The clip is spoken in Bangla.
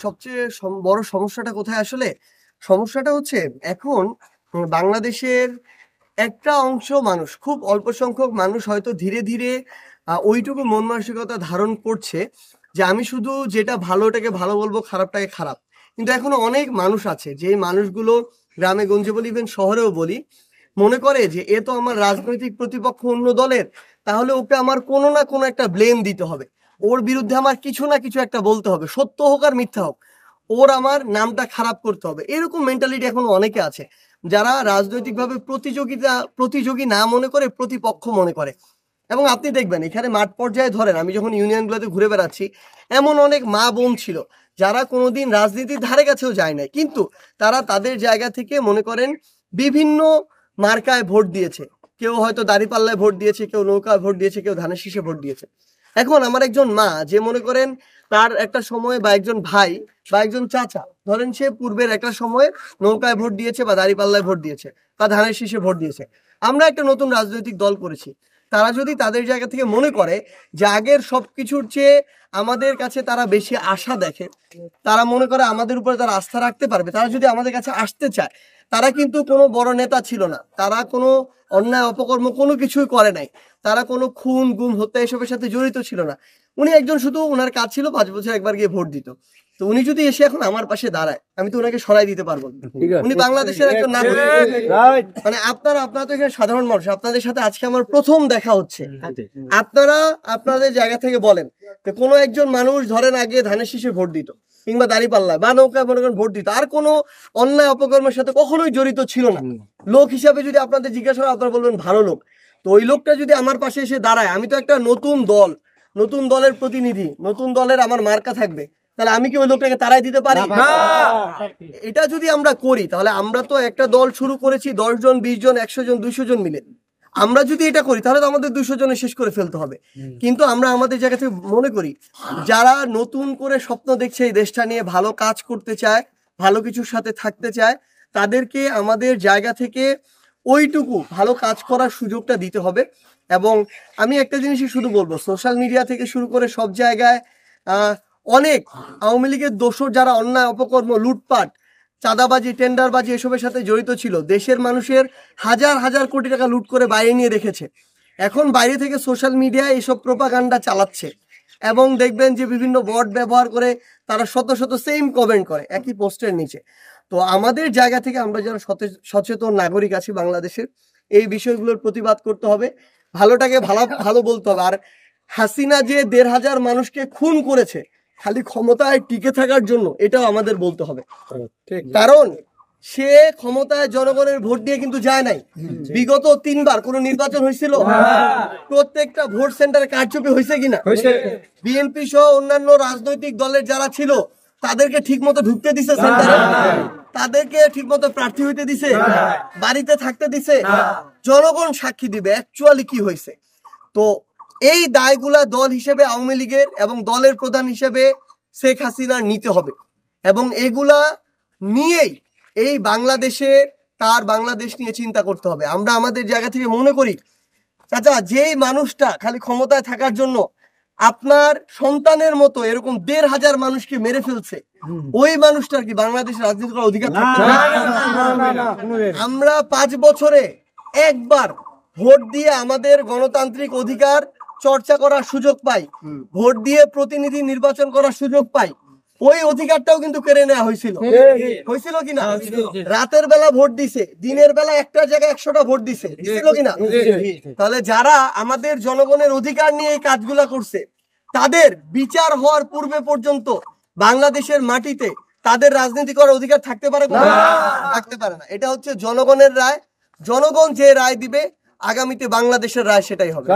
সবচেয়ে বড় সমস্যাটা কোথায় আসলে? সমস্যাটা হচ্ছে এখন বাংলাদেশের একটা অংশ মানুষ, খুব অল্প সংখ্যক মানুষ হয়তো ধীরে, ধীরে ওইটুকু মন মানসিকতা ধারণ করছে যে আমি শুধু যেটা ভালো ওটাকে ভালো বলবো, খারাপটাকে খারাপ। কিন্তু এখনো অনেক মানুষ আছে যে মানুষগুলো গ্রামে গঞ্জে বলি, ইভেন শহরেও বলি, মনে করে যে এ তো আমার রাজনৈতিক প্রতিপক্ষ অন্য দলের, তাহলে ওকে আমার কোনো না কোনো একটা ব্লেম দিতে হবে। ওর বিরুদ্ধে আমার কিছু না কিছু একটা বলতে হবে, সত্য হোক আর মিথ্যা হোক। ওর আমার নামটা খারাপ করতে হবে, এরকম মেন্টালিটি এখন অনেকে আছে যারা রাজনৈতিকভাবে প্রতিযোগী না মনে করে প্রতিপক্ষ মনে করে। এবং আপনি দেখবেন এখানে মাঠ পর্যায়ে ধরেন, আমি যখন ইউনিয়নগুলোতে ঘুরে বেড়াচ্ছি, এমন অনেক মা বোন ছিল যারা কোনোদিন রাজনীতির ধারে কাছেও যায় নাই, কিন্তু তারা তাদের জায়গা থেকে মনে করেন বিভিন্ন মার্কায় ভোট দিয়েছে। কেউ হয়তো দাঁড়িপাল্লায় ভোট দিয়েছে, কেউ নৌকায় ভোট দিয়েছে, কেউ ধানের শীষে ভোট দিয়েছে। এখন আমার একজন মা যে মনে করেন তার একটা সময়, বা একজন ভাই বা একজন চাচা ধরেন, সে পূর্বের একটা সময় নৌকায় ভোট দিয়েছে বা দাঁড়িপাল্লায় ভোট দিয়েছে বা ধানের শীষে ভোট দিয়েছে। আমরা একটা নতুন রাজনৈতিক দল করেছি, তারা যদি তাদের জায়গা থেকে মনে করে যে আগের সবকিছুর চেয়ে আমাদের কাছে তারা বেশি আশা দেখে, তারা মনে করে আমাদের উপরে তারা আস্থা রাখতে পারবে, তারা যদি আমাদের কাছে আসতে চায়, তারা কিন্তু কোনো বড় নেতা ছিল না, তারা কোনো অন্যায় অপকর্ম কোনো কিছুই করে নাই, তারা কোনো খুন গুম হত্যা এসবের সাথে জড়িত ছিল না। উনি একজন, শুধু ওনার কাজ ছিল 5 বছর একবার গিয়ে ভোট দিত। তো উনি যদি এসে এখন আমার পাশে দাঁড়ায়, আমি তো ওনাকে সরাই দিতে পারবো না। উনি বাংলাদেশের একজন নাগরিক। মানে আপনারা তো এখানে সাধারণ মানুষ, আপনাদের সাথে আজকে আমার প্রথম দেখা হচ্ছে। আপনারা আপনাদের জায়গা থেকে বলেন যে কোনো একজন মানুষ ধরেন আগে ধানের শীষে ভোট দিত কিংবা দাঁড়িপাল্লায় বা নৌকায় মনে করেন ভোট দিত, আর কোনো অন্যায় অপকর্মের সাথে কখনোই জড়িত ছিল না, লোক হিসাবে যদি আপনাদের জিজ্ঞাসা করেন আপনারা বলবেন ভালো লোক। তো ওই লোকটা যদি আমার পাশে এসে দাঁড়ায়, আমি তো একটা নতুন দল, নতুন দলের প্রতিনিধি, নতুন দলের আমার মার্কা থাকবে, তাহলে আমি কি ওই লোকটাকে তাড়াই দিতে পারি? এটা যদি আমরা করি, তাহলে আমরা তো একটা দল শুরু করেছি 10 জন 20 জন 100 জন 200 জন মিলে। আমরা যদি এটা করি তাহলে তো আমাদের 200 জনে শেষ করে ফেলতে হবে। কিন্তু আমরা আমাদের জায়গা থেকে মনে করি যারা নতুন করে স্বপ্ন দেখছে এই দেশটা নিয়ে, ভালো কাজ করতে চায়, ভালো কিছুর সাথে থাকতে চায়, তাদেরকে আমাদের জায়গা থেকে ওইটুকু ভালো কাজ করার সুযোগটা দিতে হবে। এবং আমি একটা জিনিসই শুধু বলবো, সোশ্যাল মিডিয়া থেকে শুরু করে সব জায়গায় অনেক আওয়ামী লীগের দোসর যারা অন্যায় অপকর্ম, লুটপাট, চাঁদাবাজি, টেন্ডারবাজি এসবের সাথে জড়িত ছিল, দেশের মানুষের হাজার হাজার কোটি টাকা লুট করে বাইরে নিয়ে রেখেছে, এখন বাইরে থেকে সোশ্যাল মিডিয়ায় এসব প্রোপাগান্ডা চালাচ্ছে। এবং দেখবেন যে বিভিন্ন বট ব্যবহার করে তারা শত শত সেম কমেন্ট করে একই পোস্টের নিচে। তো আমাদের জায়গা থেকে আমরা যারা সচেতন নাগরিক আছি বাংলাদেশের, এই বিষয়গুলোর প্রতিবাদ করতে হবে, ভালোটাকে ভালো বলতে হবে। আর হাসিনা যে 1,500 মানুষকে খুন করেছে খালি ক্ষমতায় টিকে থাকার জন্য, এটাও আমাদের বলতে হবে। কারণ সে ক্ষমতায় জনগণের ভোট দিয়ে কিন্তু যায় নাই। বিগত 3 বার কোন নির্বাচন হয়েছিল? প্রত্যেকটা ভোট সেন্টারে কারচুপি হয়েছে কিনা? বিএনপি সহ অন্যান্য রাজনৈতিক দলের যারা ছিল তাদেরকে ঠিক মতো ঢুকতে দিছে সেন্টারে? তাদেরকে ঠিক মতো প্রার্থী হইতে দিছে? বাড়িতে থাকতে দিছে? জনগণ সাক্ষী দিবে অ্যাকচুয়ালি কি হয়েছে। তো এই দায়গুলা দল হিসেবে আওয়ামী লীগের এবং দলের প্রধান হিসেবে শেখ হাসিনার নিতে হবে, এবং এগুলা নিয়েই এই বাংলাদেশ নিয়ে চিন্তা করতে হবে। আমরা আমাদের জায়গা থেকে মনে করি, চাচা, যেই মানুষটা খালি ক্ষমতায় থাকার জন্য আপনার সন্তানের মতো এরকম 1,500 মানুষকে মেরে ফেলছে, ওই মানুষটার কি বাংলাদেশের রাজনীতি করার অধিকার থাকবে? আমরা 5 বছরে একবার ভোট দিয়ে আমাদের গণতান্ত্রিক অধিকার চর্চা করার সুযোগ পাই, ভোট দিয়ে প্রতিনিধি নির্বাচন করার সুযোগ পাই, ওই অধিকারটাও কিন্তু কেড়ে নেওয়া হয়েছিল কিনা? রাতের বেলা ভোট দিছে, দিনের বেলা একটা জায়গায় 100টা ভোট দিছে কিনা? তাহলে যারা আমাদের জনগণের অধিকার নিয়ে এই কাজগুলা করছে, তাদের বিচার হওয়ার পূর্বে পর্যন্ত বাংলাদেশের মাটিতে তাদের রাজনীতি করার অধিকার থাকতে পারে না? থাকতে পারে না। এটা হচ্ছে জনগণের রায়। জনগণ যে রায় দিবে, আগামীতে বাংলাদেশের রায় সেটাই হবে।